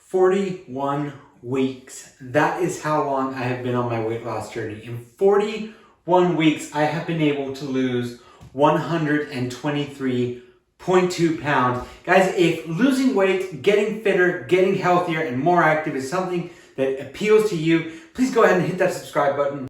41 weeks. That is how long I have been on my weight loss journey. In 41 weeks, I have been able to lose 123.2 pounds. Guys, if losing weight, getting fitter, getting healthier, and more active is something that appeals to you, please go ahead and hit that subscribe button.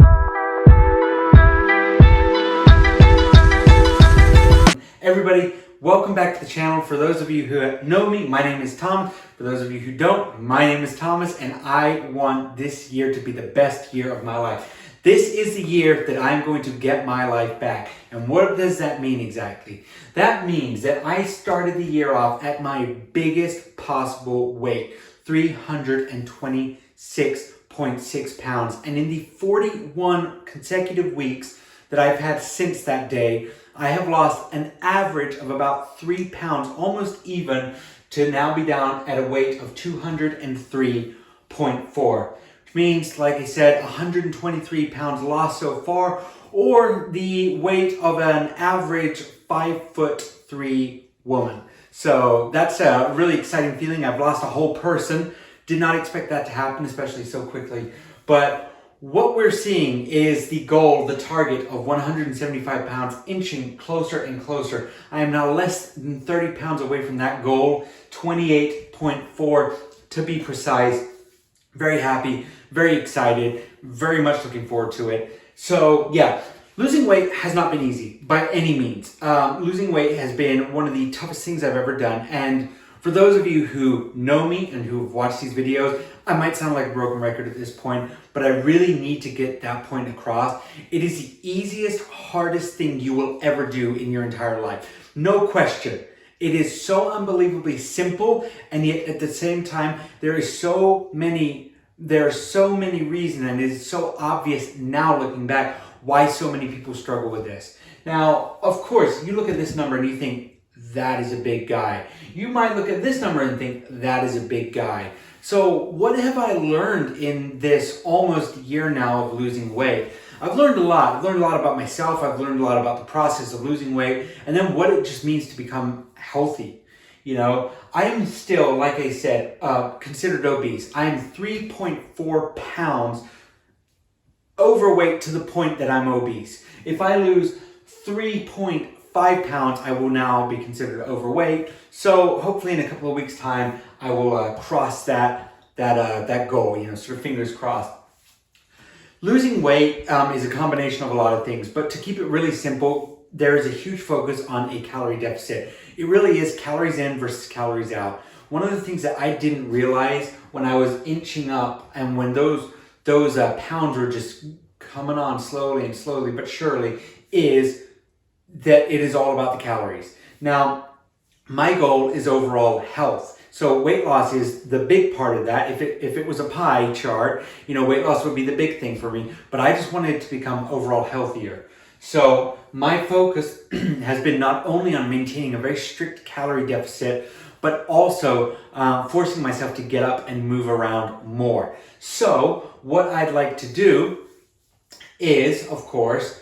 Everybody, welcome back to the channel. For those of you who know me, my name is Tom. For those of you who don't, my name is Thomas, and I want this year to be the best year of my life. This is the year that I'm going to get my life back. And what does that mean exactly? That means that I started the year off at my biggest possible weight, 326.6 pounds. And in the 41 consecutive weeks that I've had since that day, I have lost an average of about 3 pounds, almost even, to now be down at a weight of 203.4. Which means, like I said, 123 pounds lost so far, or the weight of an average 5'3" woman. So that's a really exciting feeling. I've lost a whole person. Did not expect that to happen, especially so quickly. But what we're seeing is the goal, the target of 175 pounds inching closer and closer. I am now less than 30 pounds away from that goal, 28.4 to be precise. Very happy, very excited, very much looking forward to it. So yeah, losing weight has not been easy by any means. Losing weight has been one of the toughest things I've ever done. And for those of you who know me and who have watched these videos, I might sound like a broken record at this point, but I really need to get that point across. It is the easiest, hardest thing you will ever do in your entire life. No question. It is so unbelievably simple, and yet at the same time, there are so many reasons, and it is so obvious now looking back why so many people struggle with this. Now, of course, you look at this number and you think, that is a big guy. You might look at this number and think, that is a big guy. So what have I learned in this almost year now of losing weight? I've learned a lot. I've learned a lot about myself. I've learned a lot about the process of losing weight, and then what it just means to become healthy. You know, I am still, like I said, considered obese. I am 3.4 pounds overweight to the point that I'm obese. If I lose 3.5 pounds, I will now be considered overweight. So hopefully in a couple of weeks' time, I will cross that goal, sort of fingers crossed. Losing weight is a combination of a lot of things, but to keep it really simple, there is a huge focus on a calorie deficit. It really is calories in versus calories out. One of the things that I didn't realize when I was inching up and when those pounds were just coming on slowly but surely is that it is all about the calories. Now, my goal is overall health. So weight loss is the big part of that. If it was a pie chart, weight loss would be the big thing for me, but I just wanted to become overall healthier. So my focus has been not only on maintaining a very strict calorie deficit, but also forcing myself to get up and move around more. So what I'd like to do is, of course,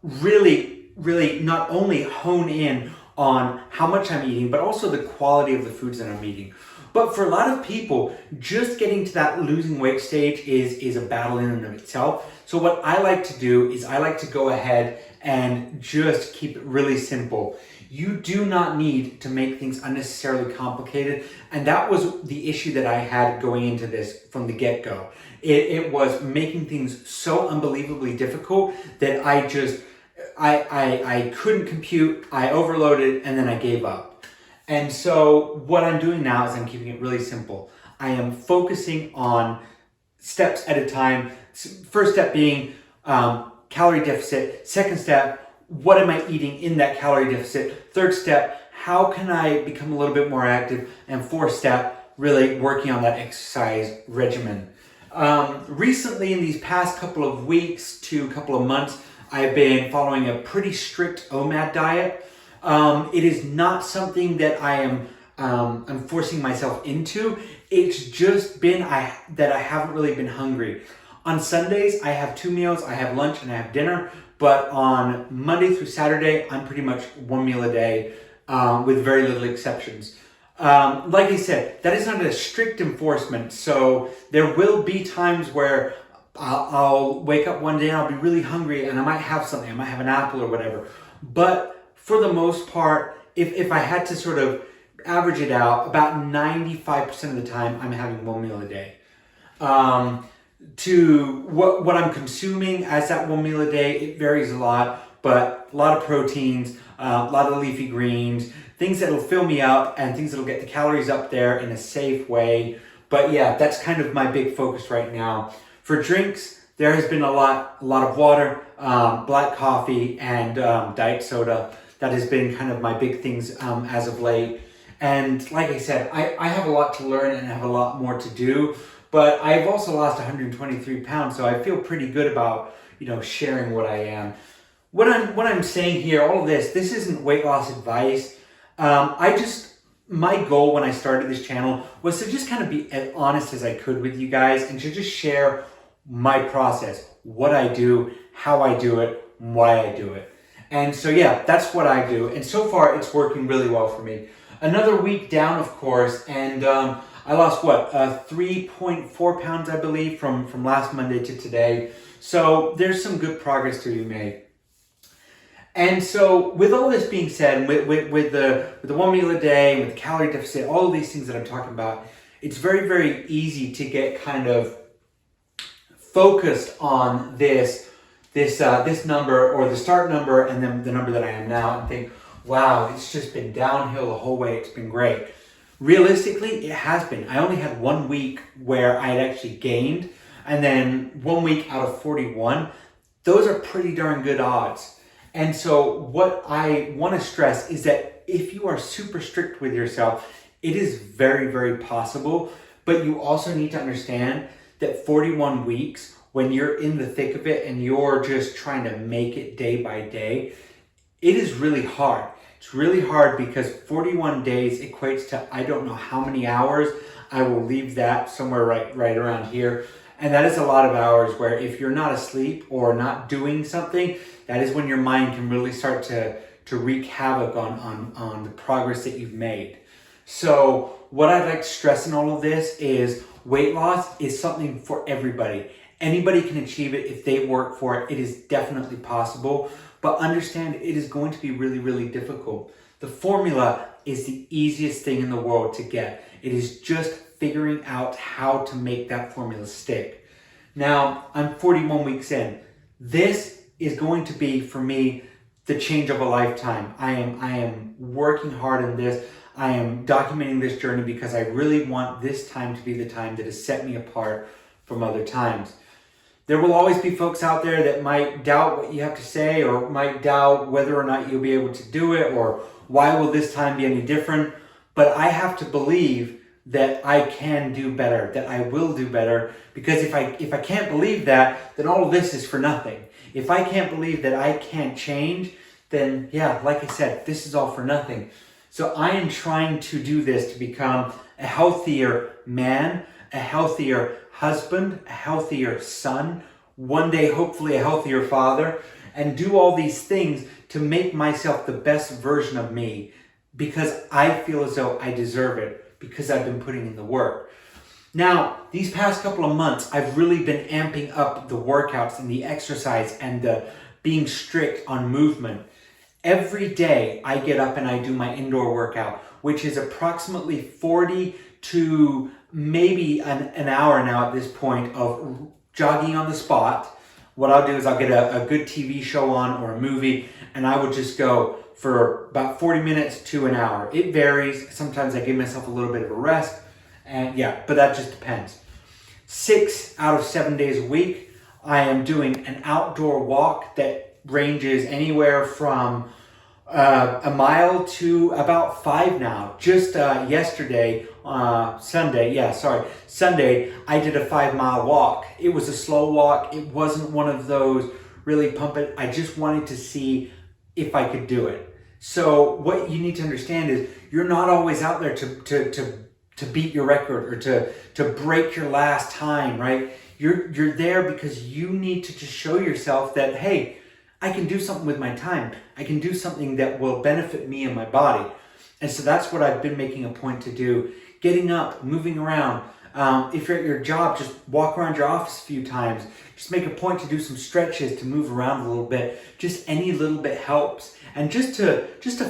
really not only hone in on how much I'm eating, but also the quality of the foods that I'm eating. But for a lot of people, just getting to that losing weight stage is a battle in and of itself. So what I like to do is I like to go ahead and just keep it really simple. You do not need to make things unnecessarily complicated. And that was the issue that I had going into this from the get-go. It was making things so unbelievably difficult that I couldn't compute, I overloaded, and then I gave up. And so what I'm doing now is I'm keeping it really simple. I am focusing on steps at a time. First step being calorie deficit. Second step, what am I eating in that calorie deficit? Third step, how can I become a little bit more active? And fourth step, really working on that exercise regimen. Recently, in these past couple of weeks to couple of months, I've been following a pretty strict OMAD diet. It is not something that I'm forcing myself into. It's just been that I haven't really been hungry. On Sundays, I have 2 meals. I have lunch and I have dinner. But on Monday through Saturday, I'm pretty much 1 meal a day with very little exceptions. Like I said, that is not a strict enforcement. So there will be times where I'll wake up one day and I'll be really hungry and I might have something. I might have an apple or whatever. But for the most part, if I had to sort of average it out, about 95% of the time, I'm having one meal a day. To what I'm consuming as that one meal a day, it varies a lot, but a lot of proteins, a lot of leafy greens, things that'll fill me up and things that'll get the calories up there in a safe way. But yeah, that's kind of my big focus right now. For drinks, there has been a lot of water, black coffee, and diet soda. That has been kind of my big things as of late. And like I said, I have a lot to learn and I have a lot more to do. But I've also lost 123 pounds, so I feel pretty good about, sharing what I am. What I'm saying here, all of this isn't weight loss advice. My goal when I started this channel was to just kind of be as honest as I could with you guys and to just share my process, what I do, how I do it, why I do it. And so yeah, that's what I do. And so far it's working really well for me. Another week down, of course, and I lost 3.4 pounds, I believe, from last Monday to today. So there's some good progress to be made. And so with all this being said, with the one meal a day, with the calorie deficit, all of these things that I'm talking about, it's very, very easy to get kind of focused on this number or the start number and then the number that I am now and think, wow, it's just been downhill the whole way. It's been great. Realistically, it has been. I only had 1 week where I had actually gained, and then 1 week out of 41. Those are pretty darn good odds. And so what I want to stress is that if you are super strict with yourself, it is very, very possible. But you also need to understand that 41 weeks, when you're in the thick of it and you're just trying to make it day by day, it is really hard. It's really hard because 41 days equates to I don't know how many hours. I will leave that somewhere right around here. And that is a lot of hours where if you're not asleep or not doing something, that is when your mind can really start to wreak havoc on the progress that you've made. So what I'd like to stress in all of this is weight loss is something for everybody. Anybody can achieve it if they work for it. It is definitely possible. But understand it is going to be really, really difficult. The formula is the easiest thing in the world to get. It is just figuring out how to make that formula stick. Now, I'm 41 weeks in. This is going to be, for me, the change of a lifetime. I am working hard on this. I am documenting this journey because I really want this time to be the time that has set me apart from other times. There will always be folks out there that might doubt what you have to say or might doubt whether or not you'll be able to do it or why will this time be any different. But I have to believe that I can do better, that I will do better, because if I can't believe that, then all of this is for nothing. If I can't believe that I can't change, then yeah, like I said, this is all for nothing. So I am trying to do this to become a healthier man, a healthier husband, a healthier son, one day hopefully a healthier father, and do all these things to make myself the best version of me because I feel as though I deserve it because I've been putting in the work. Now, these past couple of months, I've really been amping up the workouts and the exercise and the being strict on movement. Every day I get up and I do my indoor workout, which is approximately 40 to maybe an hour now at this point of jogging on the spot. What I'll do is I'll get a good TV show on or a movie and I would just go for about 40 minutes to an hour. It varies. Sometimes I give myself a little bit of a rest and yeah, but that just depends. 6 out of 7 days a week, I am doing an outdoor walk that ranges anywhere from a mile to about 5 now. Just yesterday, Sunday, I did a 5-mile walk. It was a slow walk. It wasn't one of those really pump it. I just wanted to see if I could do it. So what you need to understand is you're not always out there to beat your record or to break your last time, right? You're there because you need to just show yourself that, hey, I can do something with my time. I can do something that will benefit me and my body. And so that's what I've been making a point to do. Getting up, moving around. If you're at your job, just walk around your office a few times. Just make a point to do some stretches, to move around a little bit. Just any little bit helps. And just to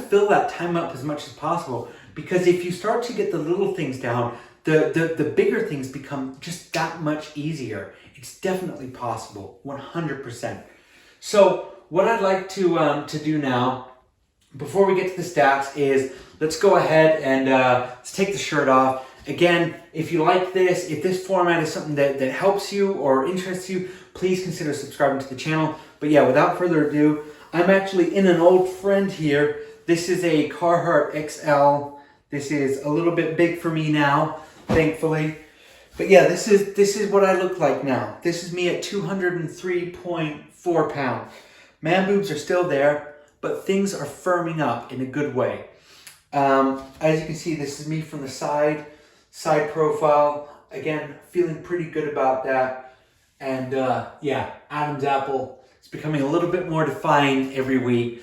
fill that time up as much as possible. Because if you start to get the little things down, the bigger things become just that much easier. It's definitely possible, 100%. So what I'd like to do now, before we get to the stats, is let's go ahead and let's take the shirt off. Again, if you like this, if this format is something that helps you or interests you, please consider subscribing to the channel. But yeah, without further ado, I'm actually in an old friend here. This is a Carhartt XL. This is a little bit big for me now, thankfully. But yeah, this is what I look like now. This is me at 203.4 pounds. Man boobs are still there, but things are firming up in a good way. As you can see, this is me from the side profile. Again, feeling pretty good about that. And yeah, Adam's apple is becoming a little bit more defined every week.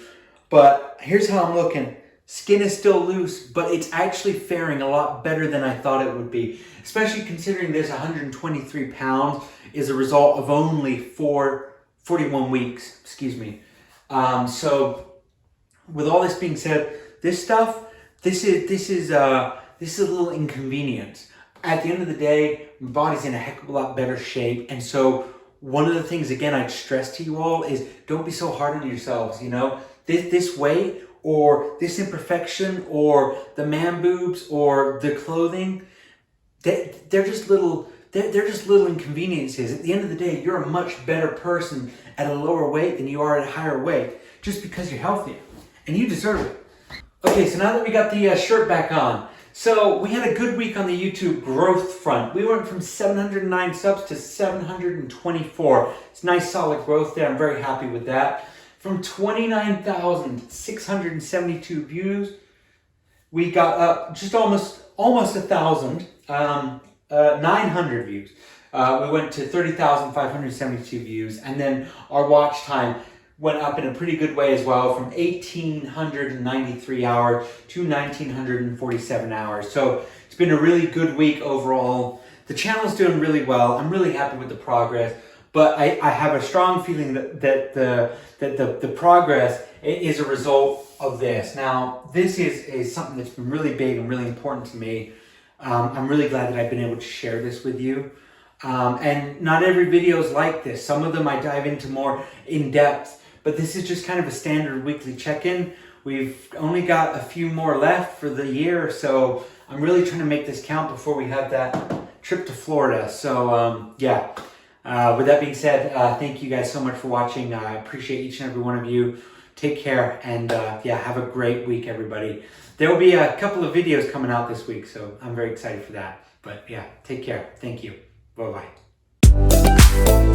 But here's how I'm looking. Skin is still loose, but it's actually faring a lot better than I thought it would be. Especially considering this 123 pounds is a result of only 41 weeks, excuse me. So with all this being said, this is a little inconvenience. At the end of the day, my body's in a heck of a lot better shape. And so one of the things, again, I'd stress to you all is don't be so hard on yourselves, you know. This weight or this imperfection or the man boobs or the clothing, they're just little inconveniences. At the end of the day, you're a much better person at a lower weight than you are at a higher weight just because you're healthier. And you deserve it. Okay, so now that we got the shirt back on, so we had a good week on the YouTube growth front. We went from 709 subs to 724. It's nice solid growth there. I'm very happy with that. From 29,672 views, we got up just almost 1,000, 900 views. We went to 30,572 views, and then our watch time went up in a pretty good way as well, from 1,893 hours to 1,947 hours. So it's been a really good week overall. The channel's doing really well. I'm really happy with the progress, but I have a strong feeling that the progress is a result of this. Now, this is something that's been really big and really important to me. I'm really glad that I've been able to share this with you. And not every video is like this. Some of them I dive into more in depth, but this is just kind of a standard weekly check-in. We've only got a few more left for the year, so I'm really trying to make this count before we have that trip to Florida. So yeah, with that being said, thank you guys so much for watching. I appreciate each and every one of you. Take care, and yeah, have a great week, everybody. There will be a couple of videos coming out this week, so I'm very excited for that. But yeah, take care. Thank you. Bye-bye.